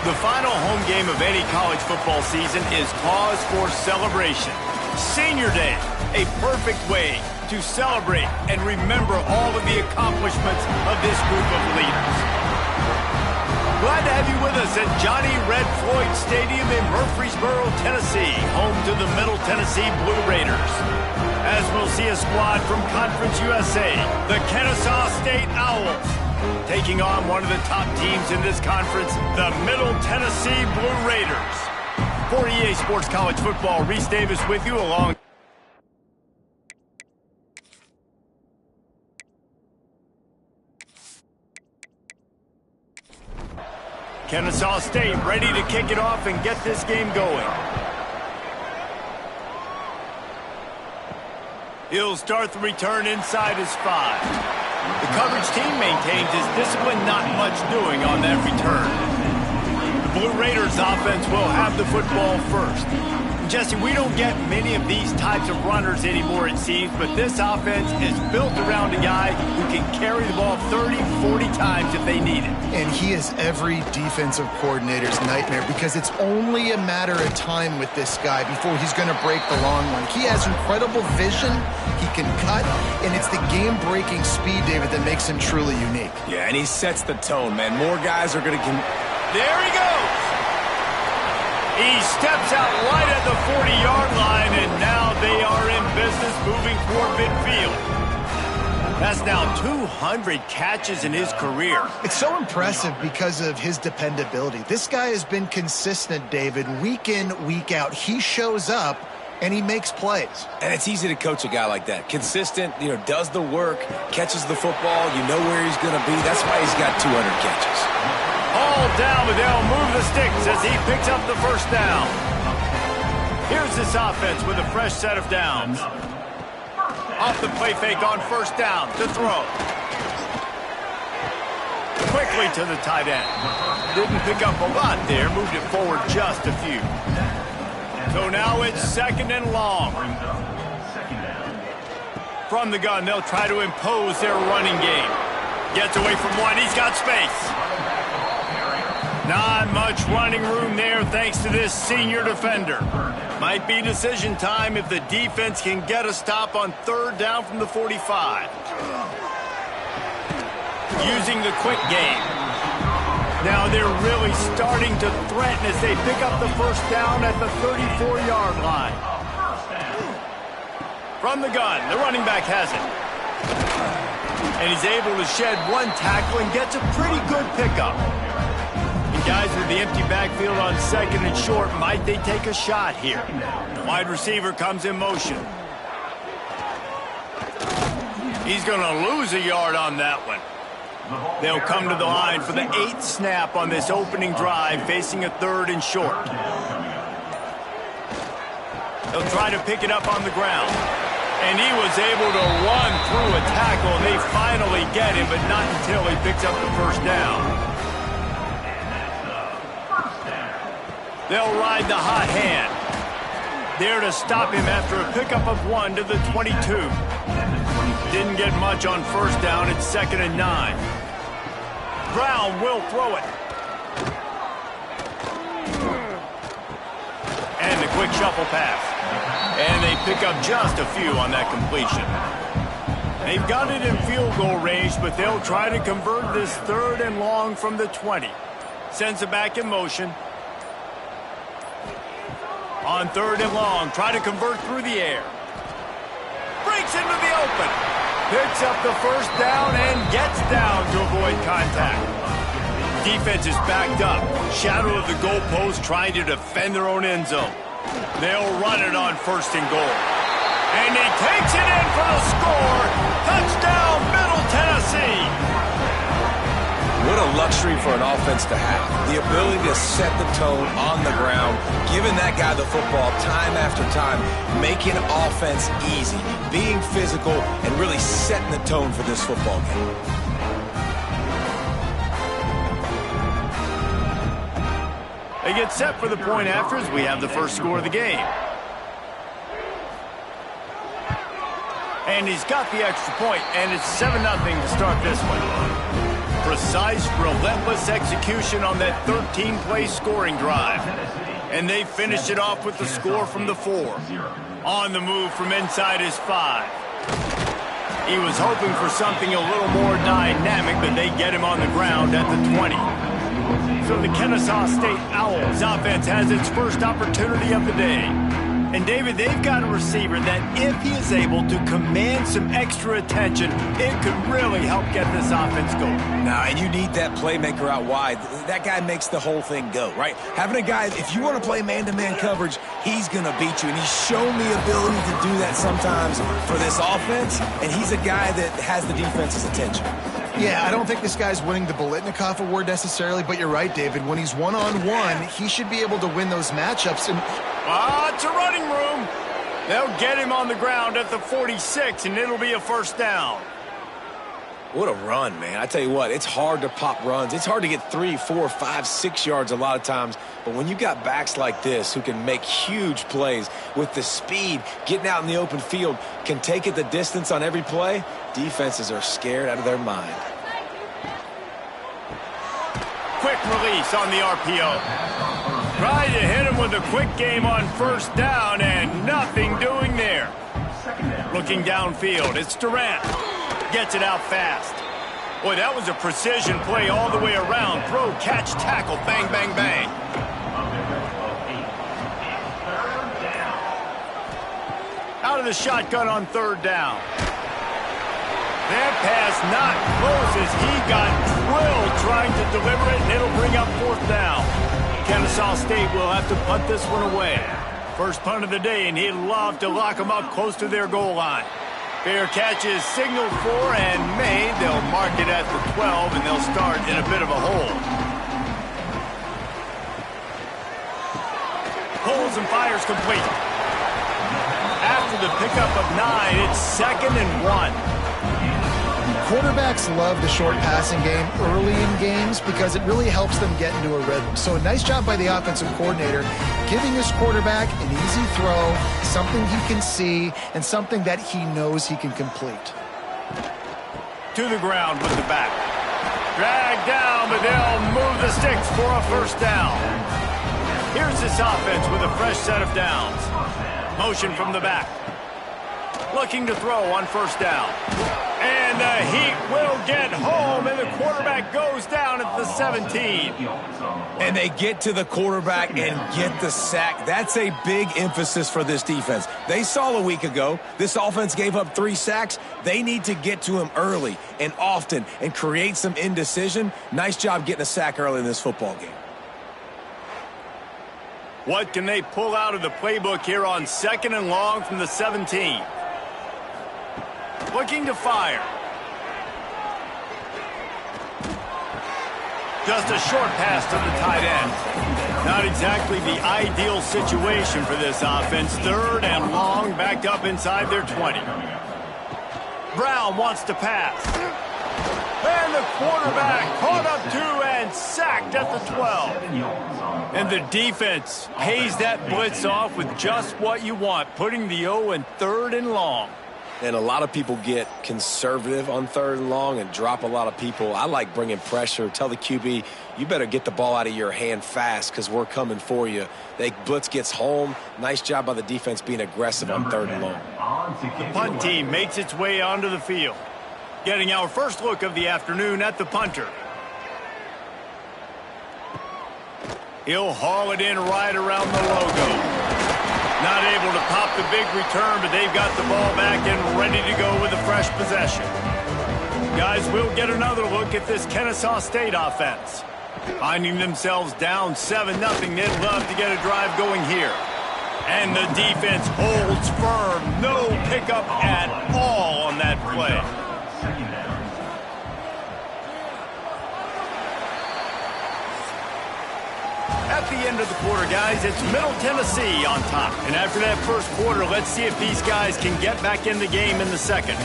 The final home game of any college football season is cause for celebration. Senior Day, a perfect way to celebrate and remember all of the accomplishments of this group of leaders. Glad to have you with us at Johnny Red Floyd Stadium in Murfreesboro, Tennessee, home to the Middle Tennessee Blue Raiders. As we'll see a squad from Conference USA, the Kennesaw State Owls, taking on one of the top teams in this conference, the Middle Tennessee Blue Raiders. For EA Sports College Football, Reese Davis with you along. Kennesaw State ready to kick it off and get this game going. He'll start the return inside his 5. The coverage team maintains his discipline, not much doing on that return. The Blue Raiders offense will have the football first. Jesse, we don't get many of these types of runners anymore, it seems, but this offense is built around a guy who can carry the ball 30, 40 times if they need it. And he is every defensive coordinator's nightmare because it's only a matter of time with this guy before he's going to break the long one. He has incredible vision, he can cut, and it's the game-breaking speed, David, that makes him truly unique. Yeah, and he sets the tone, man. More guys are going to... There he goes! He steps out right at the 40-yard line, and now they are in business moving toward midfield. That's now 200 catches in his career. It's so impressive because of his dependability. This guy has been consistent, David, week in, week out. He shows up, and he makes plays. And it's easy to coach a guy like that. Consistent, does the work, catches the football, you know where he's going to be. That's why he's got 200 catches. All down, but they'll move the sticks as he picks up the first down. Here's this offense with a fresh set of downs. Off the play fake on first down to throw. Quickly to the tight end. Didn't pick up a lot there, moved it forward just a few. So now it's 2nd and long. From the gun, they'll try to impose their running game. Gets away from one, he's got space. Not much running room there thanks to this senior defender. Might be decision time if the defense can get a stop on 3rd down from the 45. Using the quick game. Now they're really starting to threaten as they pick up the first down at the 34-yard line. From the gun, the running back has it. And he's able to shed one tackle and gets a pretty good pickup. Guys with the empty backfield on 2nd and short, might they take a shot here? Wide receiver comes in motion. He's going to lose a yard on that one. They'll come to the line for the 8th snap on this opening drive, facing a 3rd and short. They'll try to pick it up on the ground. And he was able to run through a tackle. They finally get him, but not until he picks up the first down. They'll ride the hot hand. There to stop him after a pickup of 1 to the 22. Didn't get much on first down. It's 2nd and 9. Brown will throw it. And a quick shuffle pass. And they pick up just a few on that completion. They've got it in field goal range, but they'll try to convert this 3rd and long from the 20. Sends it back in motion. On 3rd and long, try to convert through the air. Breaks into the open. Picks up the first down and gets down to avoid contact. Defense is backed up. Shadow of the goalpost trying to defend their own end zone. They'll run it on 1st and goal. And he takes it in for the score. Touchdown, Middle Tennessee. What a luxury for an offense to have. The ability to set the tone on the ground, giving that guy the football time after time, making offense easy, being physical, and really setting the tone for this football game. They get set for the point after as we have the first score of the game. And he's got the extra point, and it's 7-0 to start this one. precise, relentless execution on that 13-play scoring drive. And they finished it off with the score from the 4. On the move from inside his 5. He was hoping for something a little more dynamic, but they get him on the ground at the 20. So the Kennesaw State Owls offense has its first opportunity of the day. And, David, they've got a receiver that if he is able to command some extra attention, it could really help get this offense going. Now, and you need that playmaker out wide. That guy makes the whole thing go, right? Having a guy, if you want to play man-to-man coverage, he's going to beat you. And he's shown the ability to do that sometimes for this offense. And he's a guy that has the defense's attention. Yeah, I don't think this guy's winning the Bolitnikoff Award necessarily, but you're right, David. When he's one-on-one, he should be able to win those matchups. And it's a running room. They'll get him on the ground at the 46, and it'll be a first down. What a run, man. I tell you what, it's hard to pop runs. It's hard to get 3, 4, 5, 6 yards a lot of times. But when you got backs like this who can make huge plays with the speed, getting out in the open field, can take it the distance on every play, defenses are scared out of their mind. Quick release on the RPO. Tried to hit him with a quick game on first down, and nothing doing there. Looking downfield, it's Durant. Gets it out fast. Boy, that was a precision play all the way around. Throw, catch, tackle, bang, bang, bang. Out of the shotgun on third down. That pass not close as he got drilled trying to deliver it, and it'll bring up fourth down. Kennesaw State will have to punt this one away. First punt of the day, and he'd love to lock them up close to their goal line. Fair catch is signaled for and made. They'll mark it at the 12, and they'll start in a bit of a hole. Pulls and fires complete. After the pickup of 9, it's 2nd and 1. Quarterbacks love the short passing game early in games because it really helps them get into a rhythm. So a nice job by the offensive coordinator giving his quarterback an easy throw, something he can see, and something that he knows he can complete. To the ground with the back. Dragged down, but they'll move the sticks for a first down. Here's this offense with a fresh set of downs. Motion from the back. Looking to throw on first down. And the Heat will get home, and the quarterback goes down at the 17. And they get to the quarterback and get the sack. That's a big emphasis for this defense. They saw a week ago, this offense gave up 3 sacks. They need to get to him early and often and create some indecision. Nice job getting a sack early in this football game. What can they pull out of the playbook here on 2nd and long from the 17? Looking to fire. Just a short pass to the tight end. Not exactly the ideal situation for this offense. 3rd and long, backed up inside their 20. Brown wants to pass. And the quarterback caught up to and sacked at the 12. And the defense pays that blitz off with just what you want, putting the O in 3rd and long. And a lot of people get conservative on 3rd and long and drop a lot of people. I like bringing pressure. Tell the QB, you better get the ball out of your hand fast because we're coming for you. Blitz gets home. Nice job by the defense being aggressive on 3rd and long. The punt team makes its way onto the field. Getting our first look of the afternoon at the punter. He'll haul it in right around the logo. Not able to pop the big return, but they've got the ball back and ready to go with a fresh possession. Guys, we'll get another look at this Kennesaw State offense. Finding themselves down 7-0, they'd love to get a drive going here. And the defense holds firm. No pickup at all on that play. At the end of the quarter, guys, it's Middle Tennessee on top. And after that first quarter, let's see if these guys can get back in the game in the second.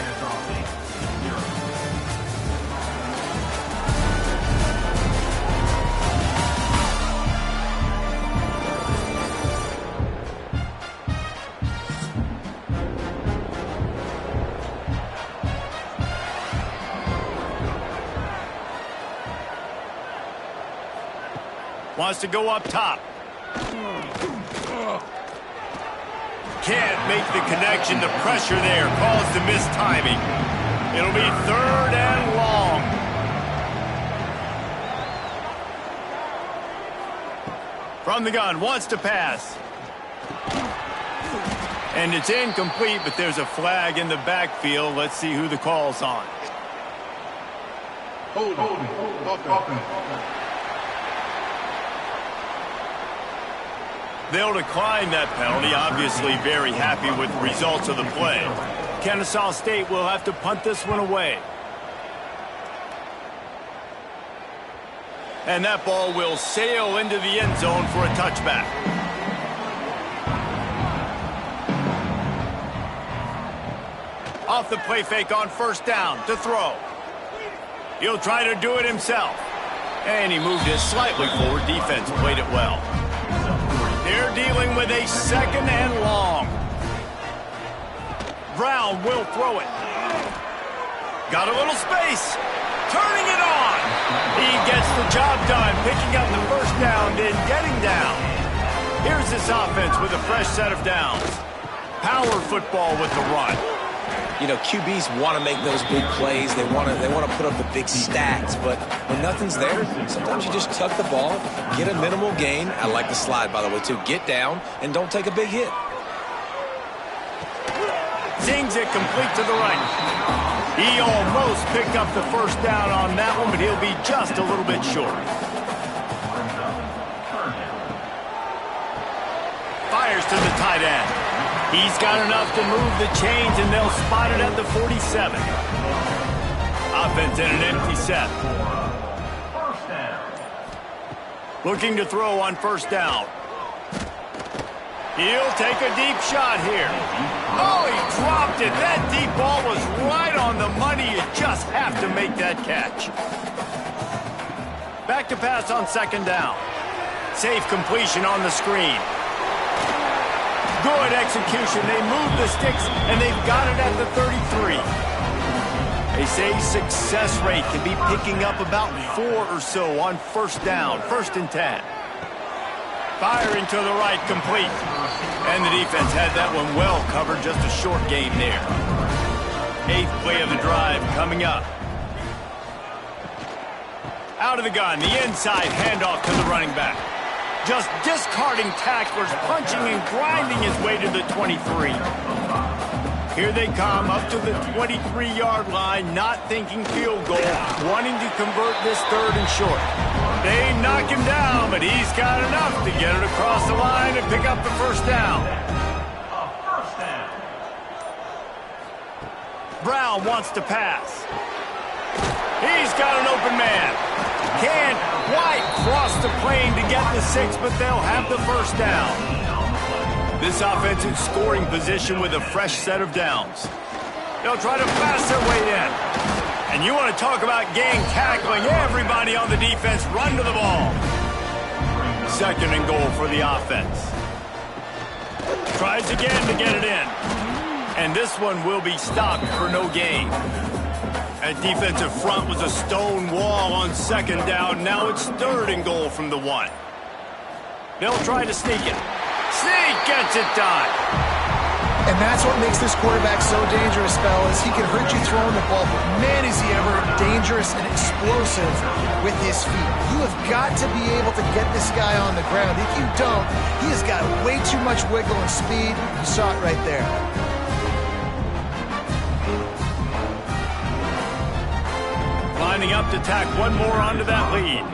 wants to go up top. Can't make the connection. The pressure there caused the missed timing. It'll be 3rd and long. From the gun, wants to pass. And it's incomplete, but there's a flag in the backfield. Let's see who the call's on. They'll decline that penalty, obviously very happy with the results of the play. Kennesaw State will have to punt this one away. And that ball will sail into the end zone for a touchback. Off the play fake on 1st down to throw. He'll try to do it himself. And he moved it slightly forward. Defense played it well. They're dealing with a 2nd and long. Brown will throw it. Got a little space. Turning it on. He gets the job done, picking up the 1st down, then getting down. Here's this offense with a fresh set of downs. Power football with the run. You know, QBs want to make those big plays. They want to put up the big stats. But when nothing's there, sometimes you just tuck the ball, get a minimal gain. I like the slide, by the way, too. Get down and don't take a big hit. Zings it complete to the right. He almost picked up the 1st down on that one, but he'll be just a little bit short. Fires to the tight end. He's got enough to move the chains, and they'll spot it at the 47. Offense in an empty set. Looking to throw on 1st down. He'll take a deep shot here. Oh, he dropped it. That deep ball was right on the money. You just have to make that catch. Back to pass on 2nd down. Safe completion on the screen. Good execution. They move the sticks, and they've got it at the 33. They say success rate can be picking up about 4 or so on 1st down, 1st and 10. Firing to the right, complete. And the defense had that one well covered, just a short gain there. 8th play of the drive coming up. Out of the gun, the inside handoff to the running back. Just discarding tacklers, punching and grinding his way to the 23. Here they come up to the 23-yard line, not thinking field goal, wanting to convert this 3rd and short. They knock him down, but he's got enough to get it across the line and pick up the 1st down. Brown wants to pass. He's got an open man. Can't quite cross the plane to get the 6, but they'll have the 1st down. This offense in scoring position with a fresh set of downs. They'll try to pass their way in. And you want to talk about gang tackling. Everybody on the defense run to the ball. 2nd and goal for the offense. Tries again to get it in. And this one will be stopped for no gain. That defensive front was a stone wall on 2nd down. Now it's 3rd and goal from the 1. They'll try to sneak it. Sneak gets it done. And that's what makes this quarterback so dangerous, fellas. He can hurt you throwing the ball, but man, is he ever dangerous and explosive with his feet. You have got to be able to get this guy on the ground. If you don't, he has got way too much wiggle and speed. You saw it right there. Lining up to tack one more onto that lead.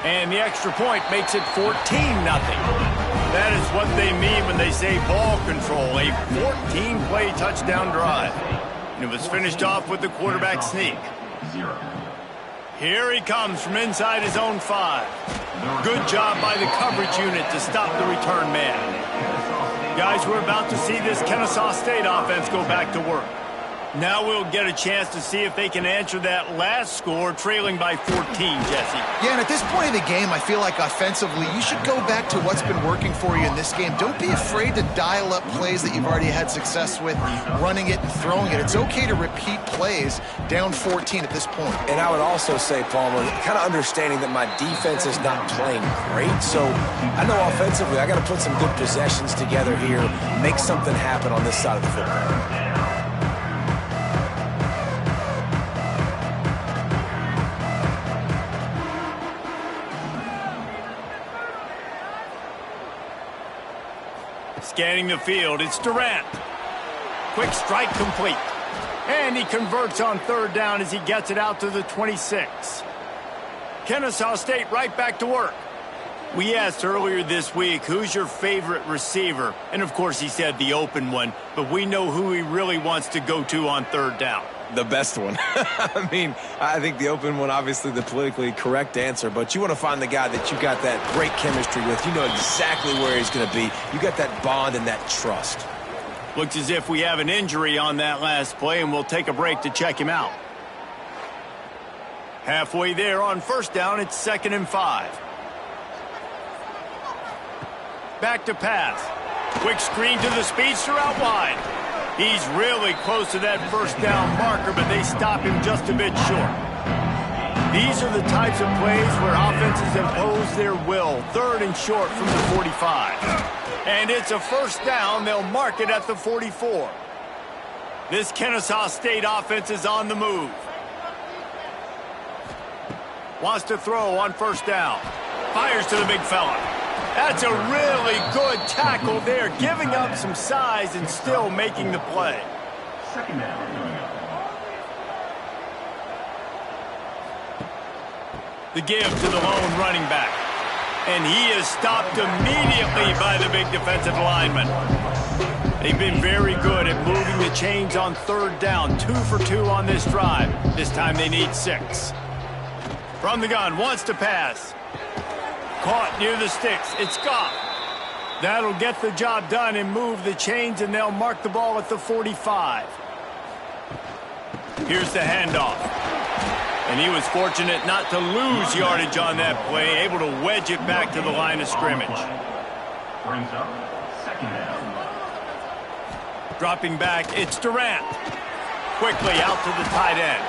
And the extra point makes it 14-0. That is what they mean when they say ball control, a 14-play touchdown drive. And it was finished off with the quarterback sneak. Here he comes from inside his own 5. Good job by the coverage unit to stop the return man. Guys, we're about to see this Kennesaw State offense go back to work. Now we'll get a chance to see if they can answer that last score, trailing by 14, Jesse. Yeah, and at this point in the game, I feel like offensively, you should go back to what's been working for you in this game. Don't be afraid to dial up plays that you've already had success with, running it and throwing it. It's okay to repeat plays down 14 at this point. And I would also say, Palmer, kind of understanding that my defense is not playing great. So I know offensively, I got to put some good possessions together here, make something happen on this side of the football. Scanning the field, it's Durant. Quick strike complete. And he converts on third down as he gets it out to the 26. Kennesaw State right back to work. We asked earlier this week, who's your favorite receiver? And of course he said the open one, but we know who he really wants to go to on third down. The best one. I mean, I think the open one, obviously the politically correct answer, but you want to find the guy that you got that great chemistry with. You know exactly where he's going to be. You got that bond and that trust. Looks as if we have an injury on that last play, and we'll take a break to check him out. Halfway there on first down, it's 2nd and 5. Back to pass. Quick screen to the speedster out wide. He's really close to that first down marker, but they stop him just a bit short. These are the types of plays where offenses impose their will. 3rd and short from the 45. And it's a first down. They'll mark it at the 44. This Kennesaw State offense is on the move. Wants to throw on first down. Fires to the big fella. That's a really good tackle there, giving up some size and still making the play. Second down. The give to the lone running back. And he is stopped immediately by the big defensive lineman. They've been very good at moving the chains on third down. 2 for 2 on this drive. This time they need 6. From the gun, wants to pass. Caught near the sticks. It's Goff. That'll get the job done and move the chains, and they'll mark the ball at the 45. Here's the handoff. And he was fortunate not to lose yardage on that play, able to wedge it back to the line of scrimmage. Brings up 2nd down. Dropping back, it's Durant. Quickly out to the tight end.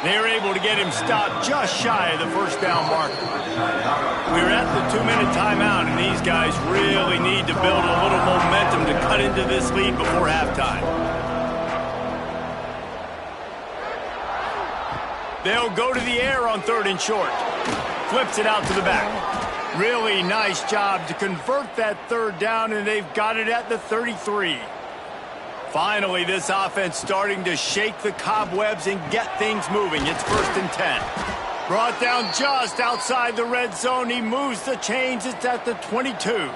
They're able to get him stopped just shy of the first down marker. We're at the 2-minute timeout, and these guys really need to build a little momentum to cut into this lead before halftime. They'll go to the air on 3rd and short. Flips it out to the back. Really nice job to convert that 3rd down, and they've got it at the 33. Finally, this offense starting to shake the cobwebs and get things moving. It's 1st and 10. Brought down just outside the red zone. He moves the chains. It's at the 22.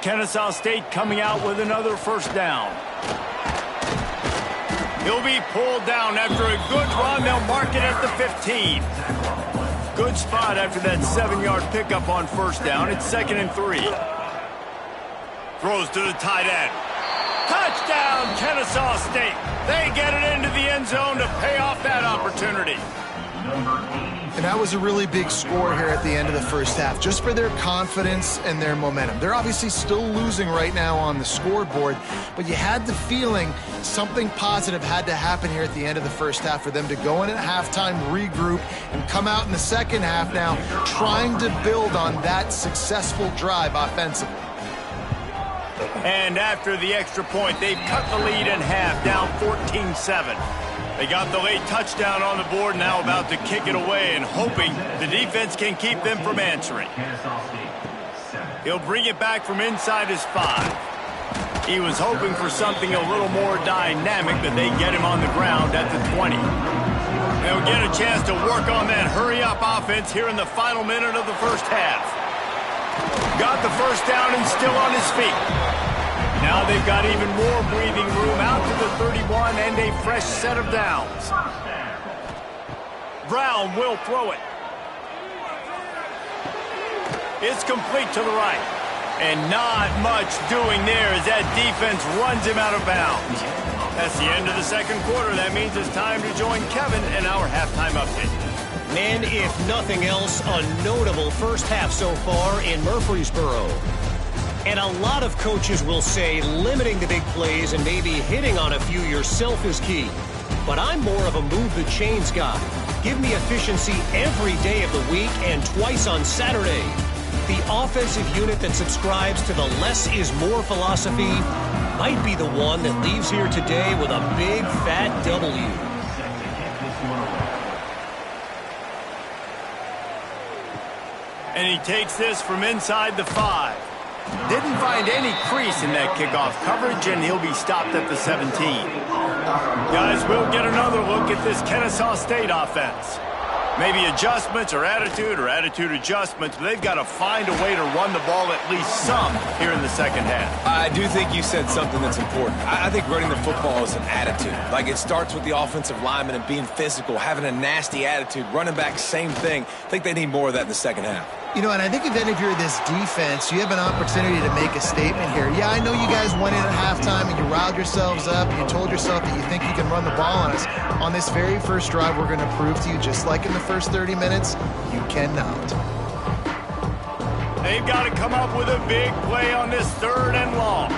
Kennesaw State coming out with another first down. He'll be pulled down after a good run. They'll mark it at the 15. Good spot after that 7-yard pickup on first down. It's 2nd and 3. Throws to the tight end. Touchdown, Kennesaw State. They get it into the end zone to pay off that opportunity. And that was a really big score here at the end of the first half, just for their confidence and their momentum. They're obviously still losing right now on the scoreboard, but you had the feeling something positive had to happen here at the end of the first half for them to go in at halftime, regroup, and come out in the second half now trying to build on that successful drive offensively. And after the extra point, they've cut the lead in half, down 14-7. They got the late touchdown on the board, now about to kick it away and hoping the defense can keep them from answering. He'll bring it back from inside his 5. He was hoping for something a little more dynamic, but they get him on the ground at the 20. They'll get a chance to work on that hurry-up offense here in the final minute of the first half. Got the first down and still on his feet. Now they've got even more breathing room out to the 31 and a fresh set of downs. Brown will throw it. It's complete to the right. And not much doing there as that defense runs him out of bounds. That's the end of the second quarter. That means it's time to join Kevin in our halftime update. Man, if nothing else, a notable first half so far in Murfreesboro. And a lot of coaches will say limiting the big plays and maybe hitting on a few yourself is key. But I'm more of a move the chains guy. Give me efficiency every day of the week and twice on Saturday. The offensive unit that subscribes to the less is more philosophy might be the one that leaves here today with a big fat W. And he takes this from inside the 5. Didn't find any crease in that kickoff coverage, and he'll be stopped at the 17. Guys, we'll get another look at this Kennesaw State offense. Maybe adjustments or attitude adjustments, but they've got to find a way to run the ball at least some here in the second half. I do think you said something that's important. I think running the football is an attitude. Like, it starts with the offensive lineman and being physical, having a nasty attitude. Running back, same thing. I think they need more of that in the second half. You know, and I think if you're this defense, you have an opportunity to make a statement here. Yeah, I know you guys went in at halftime and you riled yourselves up and you told yourself that you think you can run the ball on us. On this very first drive, we're going to prove to you, just like in the first 30 minutes, you cannot. They've got to come up with a big play on this 3rd and long.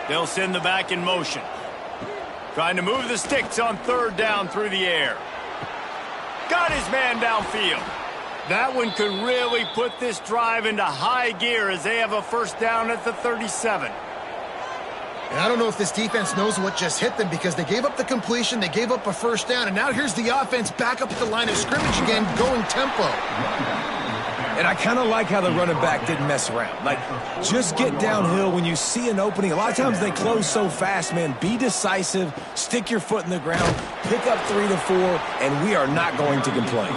They'll send the back in motion. Trying to move the sticks on 3rd down through the air. Got his man downfield. That one could really put this drive into high gear as they have a first down at the 37. And I don't know if this defense knows what just hit them, because they gave up the completion, they gave up a first down, and now here's the offense back up at the line of scrimmage again, going tempo. And I kind of like how the running back didn't mess around. Like, just get downhill when you see an opening. A lot of times they close so fast, man. Be decisive, stick your foot in the ground, pick up 3 to 4, and we are not going to complain.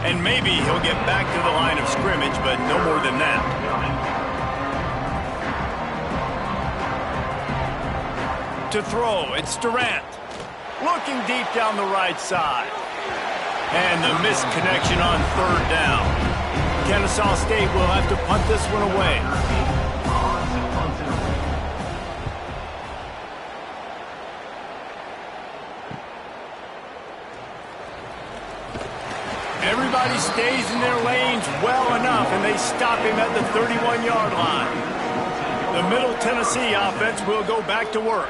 And maybe he'll get back to the line of scrimmage, but no more than that. To throw, it's Durant. Looking deep down the right side. And the missed connection on 3rd down. Kennesaw State will have to punt this one away. Everybody stays in their lanes well enough, and they stop him at the 31-yard line. The Middle Tennessee offense will go back to work.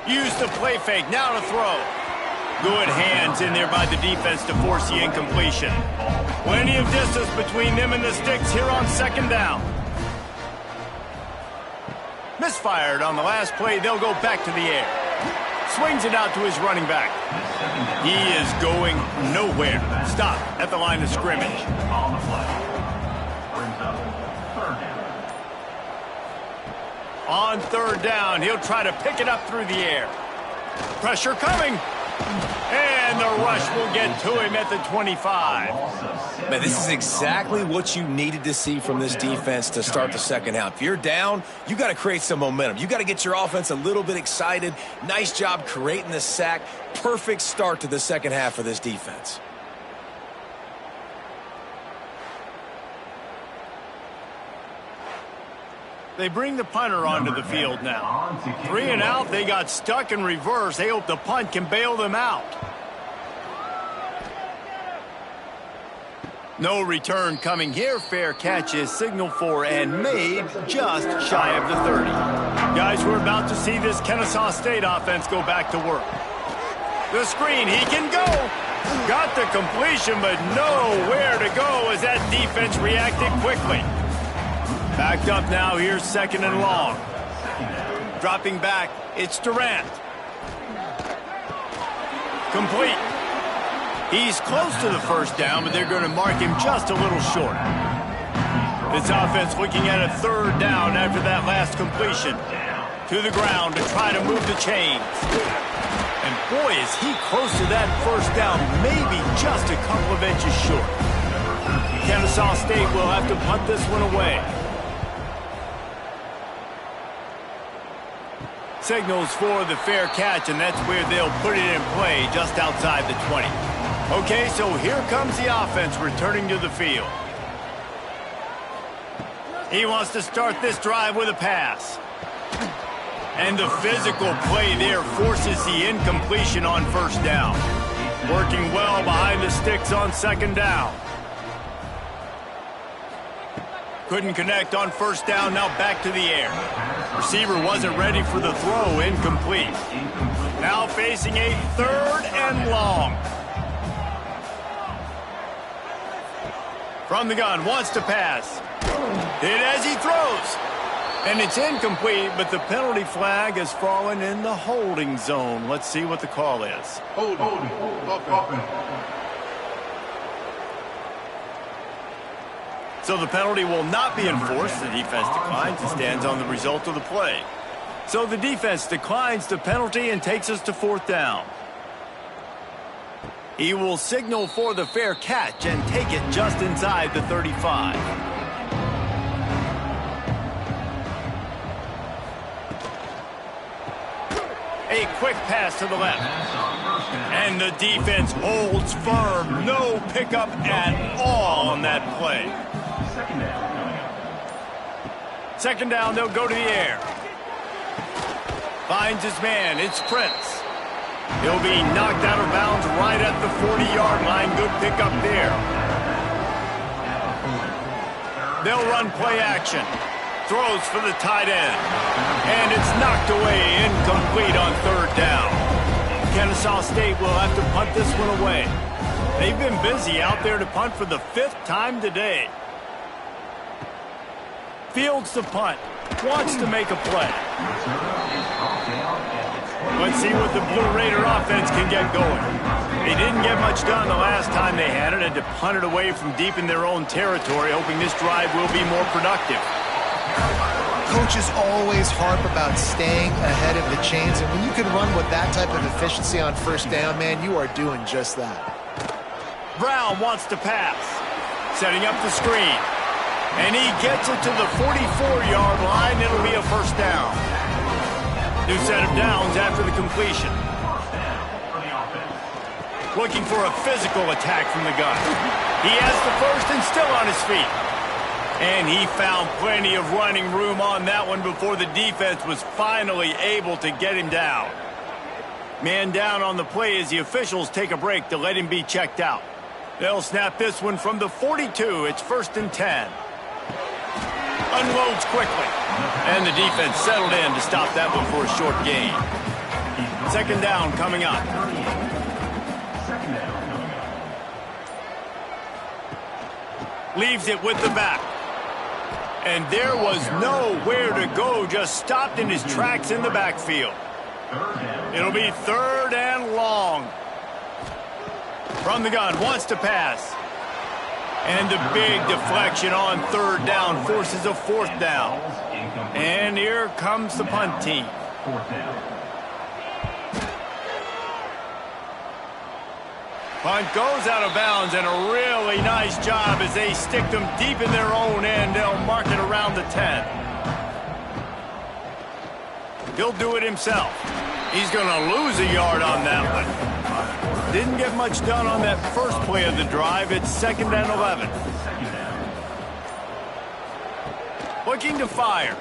Use the play fake, now to throw. Good hands in there by the defense to force the incompletion. Plenty of distance between them and the sticks here on 2nd down. Misfired on the last play. They'll go back to the air. Swings it out to his running back. He is going nowhere. Stop at the line of scrimmage. On the play. Brings up 3rd down. On 3rd down, he'll try to pick it up through the air. Pressure coming. And the rush will get to him at the 25. Man, this is exactly what you needed to see from this defense to start the second half. If you're down, you got to create some momentum. You got to get your offense a little bit excited. Nice job creating the sack. Perfect start to the second half for this defense. They bring the punter onto the field now. 3 and out, they got stuck in reverse. They hope the punt can bail them out. No return coming here. Fair catch is signaled for and made just shy of the 30. Guys, we're about to see this Kennesaw State offense go back to work. The screen, he can go. Got the completion, but nowhere to go as that defense reacted quickly. Backed up now, here's 2nd and long. Dropping back, it's Durant. Complete. He's close to the first down, but they're going to mark him just a little short. This offense looking at a 3rd down after that last completion. To the ground to try to move the chains. And boy, is he close to that first down, maybe just a couple of inches short. Kennesaw State will have to punt this one away. Signals for the fair catch, and that's where they'll put it in play just outside the 20. Okay, so here comes the offense returning to the field. He wants to start this drive with a pass. And the physical play there forces the incompletion on first down. Working well behind the sticks on second down. Couldn't connect on first down, now back to the air. Receiver wasn't ready for the throw, incomplete. Now facing a 3rd and long. From the gun, wants to pass. Hit as he throws. And it's incomplete, but the penalty flag has fallen in the holding zone. Let's see what the call is. Holding. So the penalty will not be enforced. The defense declines and stands on the result of the play. So the defense declines the penalty and takes us to 4th down. He will signal for the fair catch and take it just inside the 35. A quick pass to the left. And the defense holds firm. No pickup at all on that play. Second down, they'll go to the air. Finds his man. It's Prince. He'll be knocked out of bounds right at the 40-yard line. Good pickup there. They'll run play action. Throws for the tight end. And it's knocked away, incomplete on 3rd down. Kennesaw State will have to punt this one away. They've been busy out there to punt for the 5th time today. Fields the punt. Wants to make a play. Let's see what the Blue Raider offense can get going. They didn't get much done the last time they had it. Had to punt it away from deep in their own territory, hoping this drive will be more productive. Coaches always harp about staying ahead of the chains, and when you can run with that type of efficiency on first down, man, you are doing just that. Brown wants to pass. Setting up the screen. And he gets it to the 44-yard line. It'll be a first down. New set of downs after the completion. Looking for a physical attack from the gun. He has the first and still on his feet. And he found plenty of running room on that one before the defense was finally able to get him down. Man down on the play as the officials take a break to let him be checked out. They'll snap this one from the 42. It's 1st and 10. Unloads quickly. And the defense settled in to stop that one for a short gain. Second down coming up. Leaves it with the back. And there was nowhere to go, just stopped in his tracks in the backfield. It'll be 3rd and long. From the gun, wants to pass. And the big deflection on 3rd down forces a 4th down. And here comes the punt team. 4th down. Punt goes out of bounds, and a really nice job as they stick them deep in their own end. They'll mark it around the 10. He'll do it himself. He's going to lose a yard on that one. Didn't get much done on that first play of the drive. It's 2nd and 11. Looking to fire.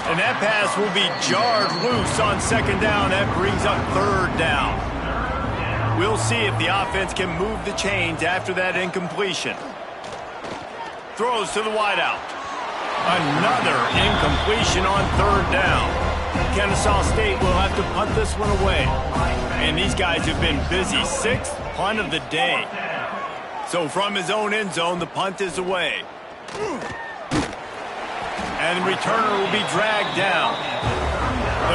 And that pass will be jarred loose on 2nd down. That brings up 3rd down. We'll see if the offense can move the chains after that incompletion. Throws to the wideout. Another incompletion on 3rd down. Kennesaw State will have to punt this one away. And these guys have been busy. 6th punt of the day. So from his own end zone, the punt is away. And the returner will be dragged down.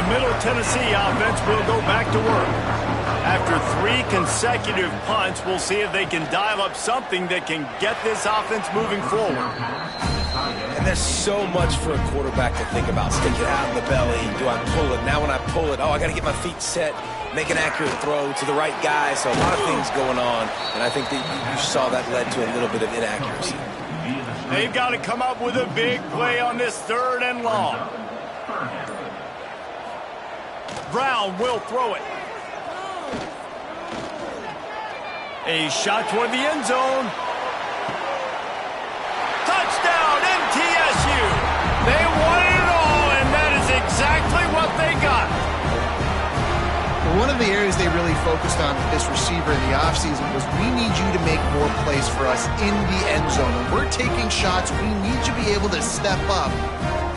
The Middle Tennessee offense will go back to work. After 3 consecutive punts, we'll see if they can dial up something that can get this offense moving forward. And there's so much for a quarterback to think about. Stick it out in the belly. Do I pull it? Now when I pull it, I got to get my feet set, make an accurate throw to the right guy. So a lot of things going on, and I think that you saw that led to a little bit of inaccuracy. They've got to come up with a big play on this 3rd and long. Brown will throw it. A shot toward the end zone. Touchdown! One of the areas they really focused on with this receiver in the offseason was we need you to make more plays for us in the end zone. When we're taking shots, we need you to be able to step up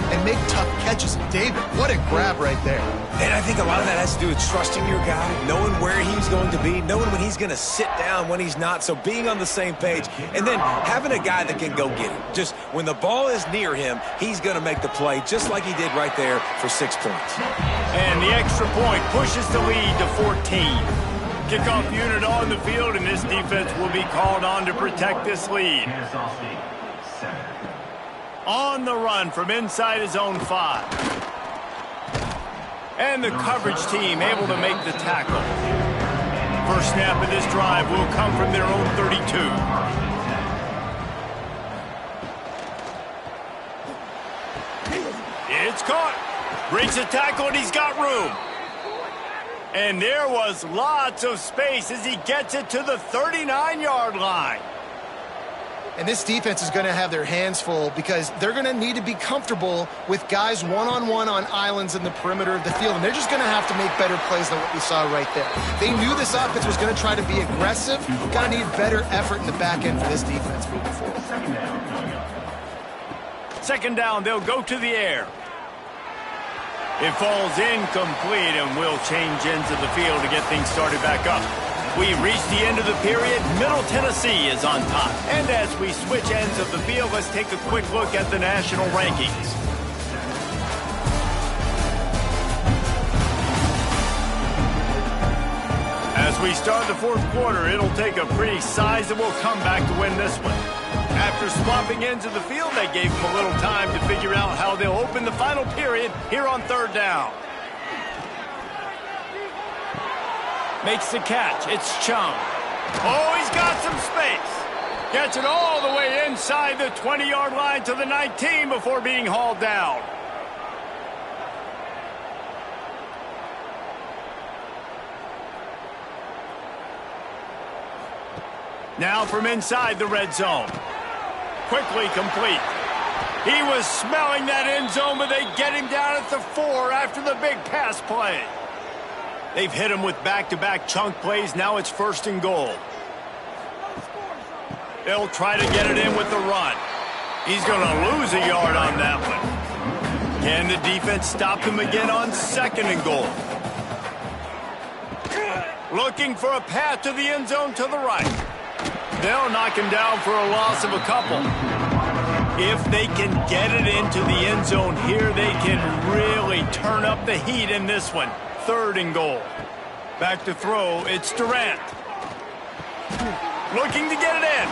and make tough catches. David, what a grab right there. And I think a lot of that has to do with trusting your guy, knowing where he's going to be, knowing when he's going to sit down, when he's not, so being on the same page, and then having a guy that can go get it. Just when the ball is near him, he's going to make the play, just like he did right there for 6 points. And the extra point pushes the lead to 14. Kickoff unit on the field, and this defense will be called on to protect this lead. On the run from inside his own 5. And the coverage team able to make the tackle. First snap of this drive will come from their own 32. It's caught. Breaks a tackle, and he's got room. And there was lots of space as he gets it to the 39-yard line. And this defense is going to have their hands full because they're going to need to be comfortable with guys one-on-one on islands in the perimeter of the field. And they're just going to have to make better plays than what we saw right there. They knew this offense was going to try to be aggressive. Going to need better effort in the back end for this defense moving forward. Second down, they'll go to the air. It falls incomplete, and we'll change ends of the field to get things started back up. We reach the end of the period. Middle Tennessee is on top. And as we switch ends of the field, let's take a quick look at the national rankings. As we start the fourth quarter, it'll take a pretty sizable comeback to win this one. After swapping ends of the field, they gave them a little time to figure out how they'll open the final period here on third down. Makes the catch. It's Chung. Oh, he's got some space. Gets it all the way inside the 20-yard line to the 19 before being hauled down. Now from inside the red zone. Quickly complete. He was smelling that end zone, but they get him down at the 4 after the big pass play. They've hit him with back-to-back chunk plays. Now it's 1st and goal. They'll try to get it in with the run. He's going to lose a yard on that one. Can the defense stop him again on 2nd and goal? Looking for a path to the end zone to the right. They'll knock him down for a loss of a couple. If they can get it into the end zone here, they can really turn up the heat in this one. 3rd and goal. Back to throw, it's Durant. Looking to get it in.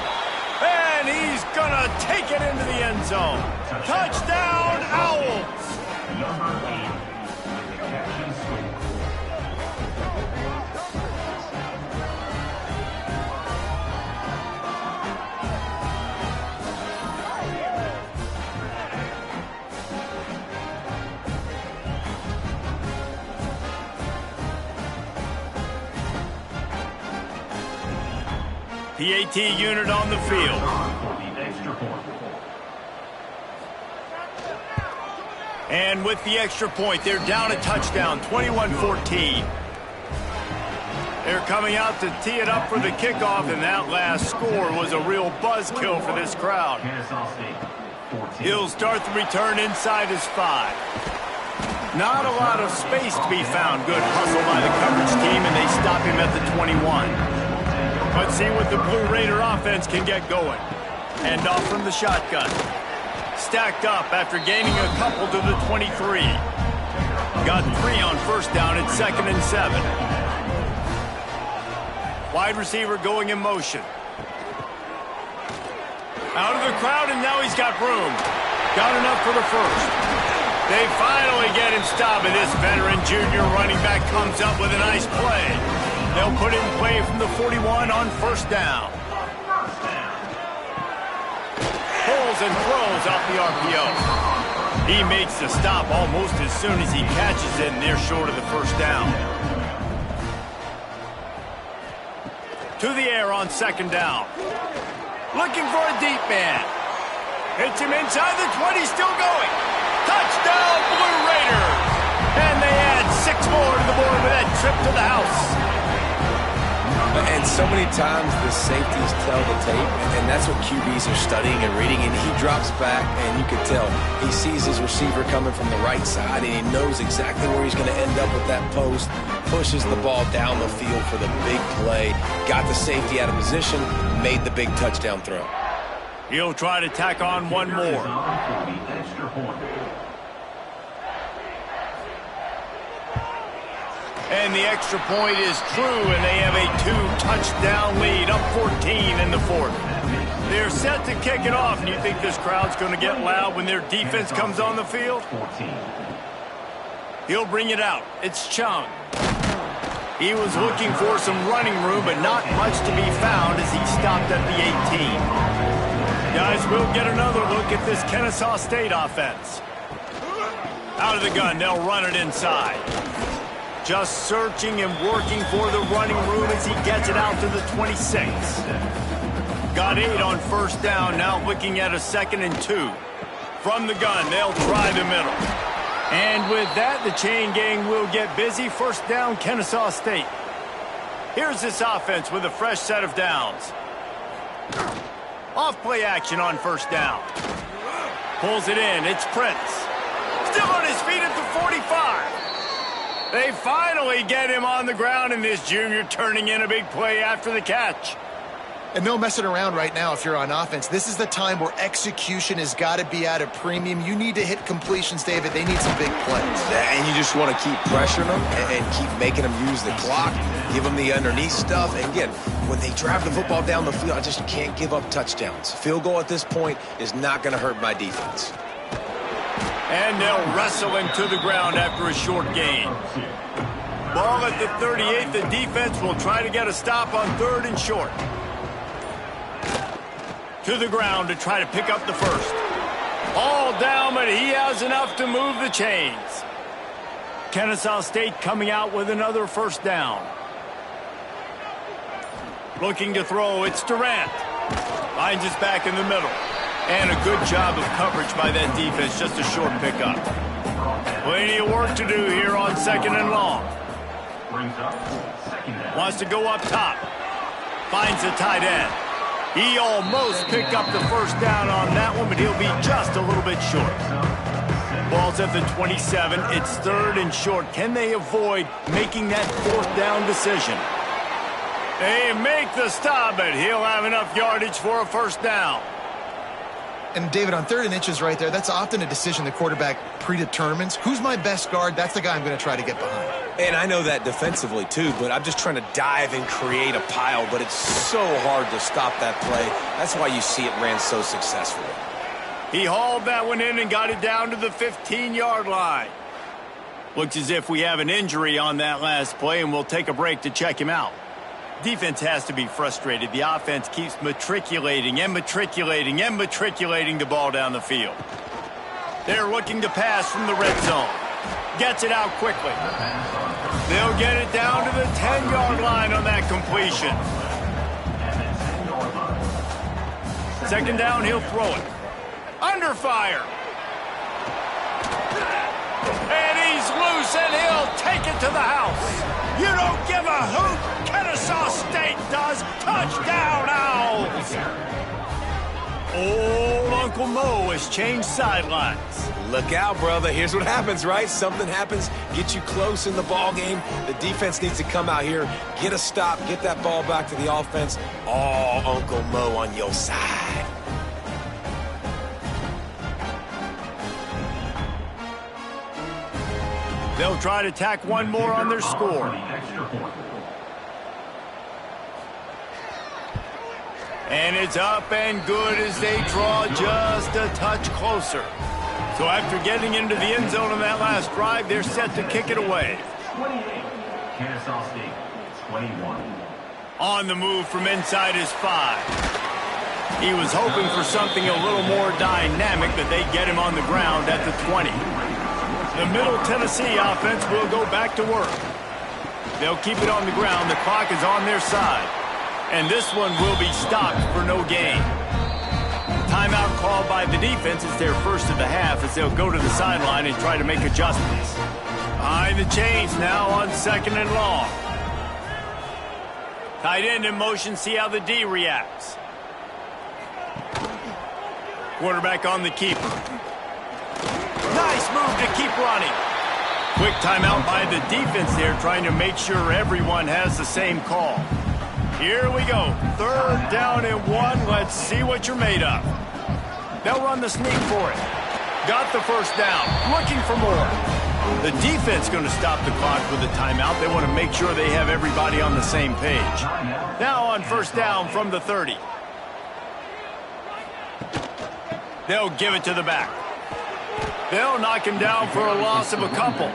And he's gonna take it into the end zone. Touchdown, Owls! Number 8, catch and sweep. PAT unit on the field. And with the extra point, they're down a touchdown, 21-14. They're coming out to tee it up for the kickoff, and that last score was a real buzzkill for this crowd. He'll start the return inside his 5. Not a lot of space to be found. Good hustle by the coverage team, and they stop him at the 21. Let's see what the Blue Raider offense can get going. Hand off from the shotgun. Stacked up after gaining a couple to the 23. Got 3 on 1st down at 2nd and 7. Wide receiver going in motion. Out of the crowd, and now he's got room. Got enough for the 1st. They finally get him stopped, and this veteran junior running back comes up with a nice play. They'll put in play from the 41 on 1st down. Pulls and throws off the RPO. He makes the stop almost as soon as he catches it, and they're short of the 1st down. To the air on 2nd down. Looking for a deep man. Hits him inside the 20, still going. Touchdown, Blue Raiders! And they add 6 more to the board with that trip to the house. And so many times the safeties tell the tape, and that's what QBs are studying and reading, and he drops back, and you can tell he sees his receiver coming from the right side, and he knows exactly where he's going to end up with that post, pushes the ball down the field for the big play, got the safety out of position, made the big touchdown throw. He'll try to tack on one more. And the extra point is true, and they have a 2-touchdown lead, up 14 in the fourth. They're set to kick it off, and you think this crowd's going to get loud when their defense comes on the field? He'll bring it out. It's Chung. He was looking for some running room, but not much to be found as he stopped at the 18. Guys, we'll get another look at this Kennesaw State offense. Out of the gun, they'll run it inside. Just searching and working for the running room as he gets it out to the 26. Got 8 on first down, now looking at a 2nd and 2. From the gun, they'll try the middle. And with that, the chain gang will get busy. First down, Kennesaw State. Here's this offense with a fresh set of downs. Off play action on first down. Pulls it in, it's Prince. Still on his feet at the 45. They finally get him on the ground, and this junior turning in a big play after the catch. And no messing around right now if you're on offense. This is the time where execution has got to be at a premium. You need to hit completions, David. They need some big plays. And you just want to keep pressuring them and keep making them use the clock, give them the underneath stuff. And again, when they drive the football down the field, I just can't give up touchdowns. Field goal at this point is not going to hurt my defense. And they'll wrestle him to the ground after a short gain. Ball at the 38. The defense will try to get a stop on 3rd and short. To the ground to try to pick up the first. All down, but he has enough to move the chains. Kennesaw State coming out with another first down. Looking to throw, it's Durant. Finds his back in the middle. And a good job of coverage by that defense, just a short pickup. Plenty of work to do here on 2nd and long. Wants to go up top. Finds the tight end. He almost picked up the first down on that one, but he'll be just a little bit short. Ball's at the 27. It's 3rd and short. Can they avoid making that 4th down decision? They make the stop, but he'll have enough yardage for a first down. And, David, on 3rd and inches right there, that's often a decision the quarterback predetermines. Who's my best guard? That's the guy I'm going to try to get behind. And I know that defensively, too, but I'm just trying to dive and create a pile, but it's so hard to stop that play. That's why you see it ran so successfully. He hauled that one in and got it down to the 15-yard line. Looks as if we have an injury on that last play, and we'll take a break to check him out. Defense has to be frustrated. The offense keeps matriculating and matriculating and matriculating the ball down the field. They're looking to pass from the red zone. Gets it out quickly. They'll get it down to the 10-yard line on that completion. 2nd down, he'll throw it. Under fire. And he's loose, and he'll take it to the house. You don't give a hoot. Kennesaw State does. Touchdown, Owls. Old Uncle Mo has changed sidelines. Look out, brother. Here's what happens, right? Something happens, get you close in the ball game. The defense needs to come out here, get a stop, get that ball back to the offense. Oh, Uncle Mo on your side. They'll try to tack one more on their score. And it's up and good as they draw just a touch closer. So after getting into the end zone on that last drive, they're set to kick it away. 28, Kennesaw State, 21. On the move from inside his 5. He was hoping for something a little more dynamic, but they get him on the ground at the 20. The Middle Tennessee offense will go back to work. They'll keep it on the ground. The clock is on their side. And this one will be stopped for no gain. Timeout called by the defense. It's their first of the half as they'll go to the sideline and try to make adjustments. Behind the chains now on 2nd and long. Tight end in motion, see how the D reacts. Quarterback on the keeper. Nice move to keep running. Quick timeout by the defense there, trying to make sure everyone has the same call. Here we go. 3rd down and 1. Let's see what you're made of. They'll run the sneak for it. Got the first down. Looking for more. The defense going to stop the clock with a timeout. They want to make sure they have everybody on the same page. Now on 1st down from the 30. They'll give it to the back. They'll knock him down for a loss of a couple.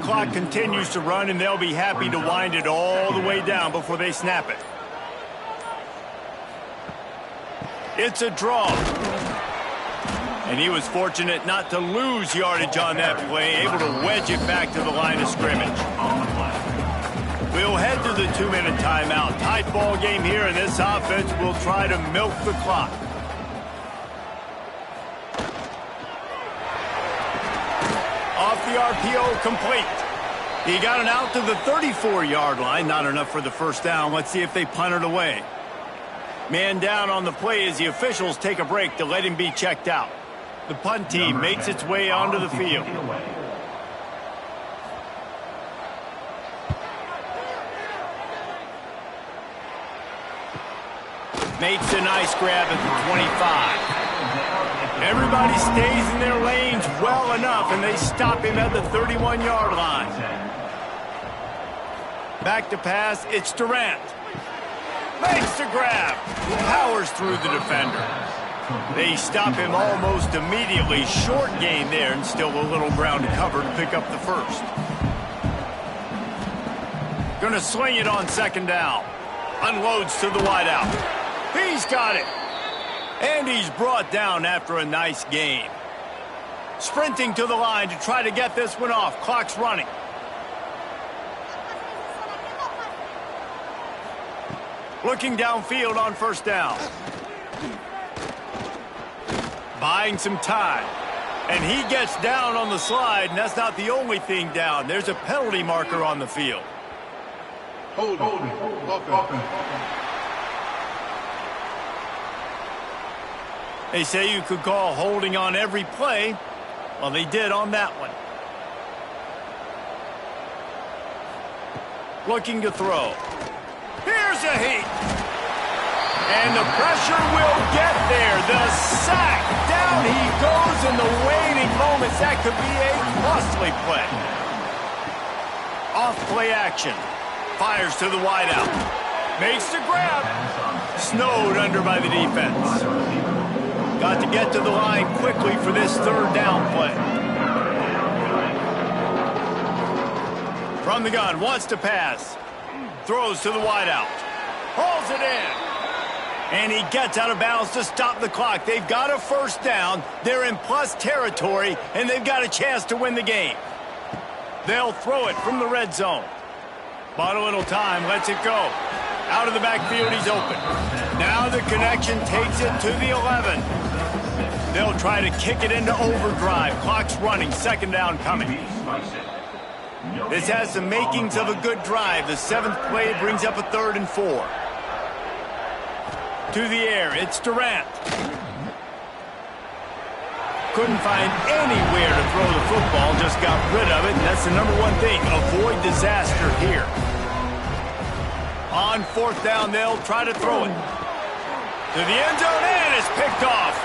Clock continues to run, and they'll be happy to wind it all the way down before they snap it. It's a draw. And he was fortunate not to lose yardage on that play, able to wedge it back to the line of scrimmage. We'll head to the 2-minute timeout. Tight ball game here, and this offense will try to milk the clock. Off the RPO, complete. He got it out to the 34-yard line. Not enough for the first down. Let's see if they punt it away. Man down on the play as the officials take a break to let him be checked out. The punt team makes its way onto the field. Makes a nice grab at the 25. Everybody stays in their lanes well enough, and they stop him at the 31-yard line. Back to pass, it's Durant. Makes the grab. Powers through the defender. They stop him almost immediately. Short gain there, and still a little ground to cover to pick up the first. Gonna swing it on 2nd down. Unloads to the wideout. He's got it. And he's brought down after a nice gain. Sprinting to the line to try to get this one off. Clock's running. Looking downfield on 1st down. Buying some time. And he gets down on the slide, and that's not the only thing down. There's a penalty marker on the field. Hold. They say you could call holding on every play. Well, they did on that one. Looking to throw. Here's a heat. And the pressure will get there. The sack. Down he goes in the waning moments. That could be a costly play. Off play action. Fires to the wideout. Makes the grab. Snowed under by the defense. Got to get to the line quickly for this 3rd down play. From the gun, wants to pass. Throws to the wideout. Hauls it in. And he gets out of bounds to stop the clock. They've got a 1st down. They're in plus territory, and they've got a chance to win the game. They'll throw it from the red zone. Bought a little time, lets it go. Out of the backfield, he's open. Now the connection takes it to the 11. They'll try to kick it into overdrive. Clock's running, 2nd down coming. This has the makings of a good drive. The 7th play brings up a 3rd and 4. To the air, it's Durant. Couldn't find anywhere to throw the football, just got rid of it, and that's the number one thing. Avoid disaster here. On 4th down, they'll try to throw it. To the end zone, and it's picked off.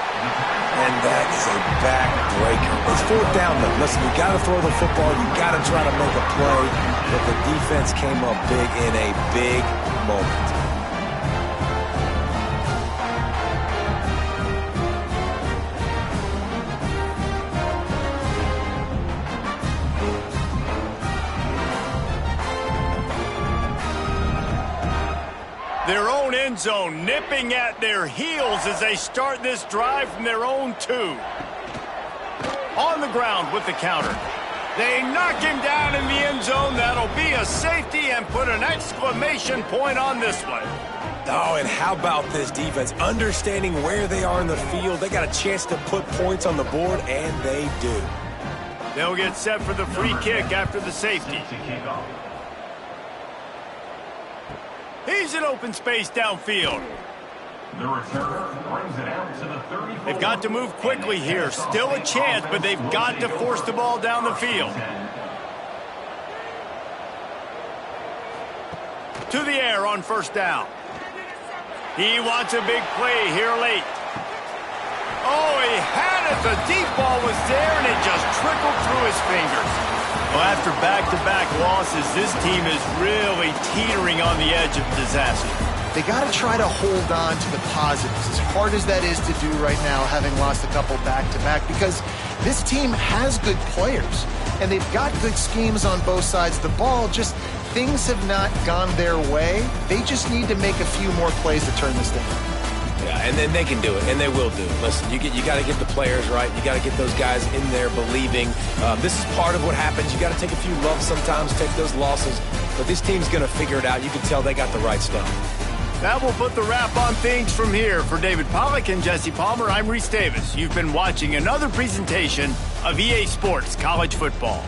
And that is a backbreaker. It's 4th down, though. Listen, you got to throw the football. You got to try to make a play. But the defense came up big in a big moment. Their own end zone nipping at their heels as they start this drive from their own 2. On the ground with the counter. They knock him down in the end zone. That'll be a safety and put an exclamation point on this one. Oh, and how about this defense? Understanding where they are in the field. They got a chance to put points on the board, and they do. They'll get set for the free kick after the safety. He's in open space downfield. The returner brings it out to the 34. They've got to move quickly here. Still a chance, but they've got to force the ball down the field. To the air on first down. He wants a big play here late. Oh, he had it. The deep ball was there, and it just trickled through his fingers. Well, after back-to-back losses, this team is really teetering on the edge of disaster. They got to try to hold on to the positives, as hard as that is to do right now, having lost a couple back-to-back, because this team has good players, and they've got good schemes on both sides of the ball. Just things have not gone their way. They just need to make a few more plays to turn this thing around. Yeah, and then they can do it, and they will do it. Listen, you got to get the players right. You got to get those guys in there believing. This is part of what happens. You got to take a few lumps sometimes, take those losses. But this team's going to figure it out. You can tell they got the right stuff. That will put the wrap on things from here. For David Pollack and Jesse Palmer, I'm Reese Davis. You've been watching another presentation of EA Sports College Football.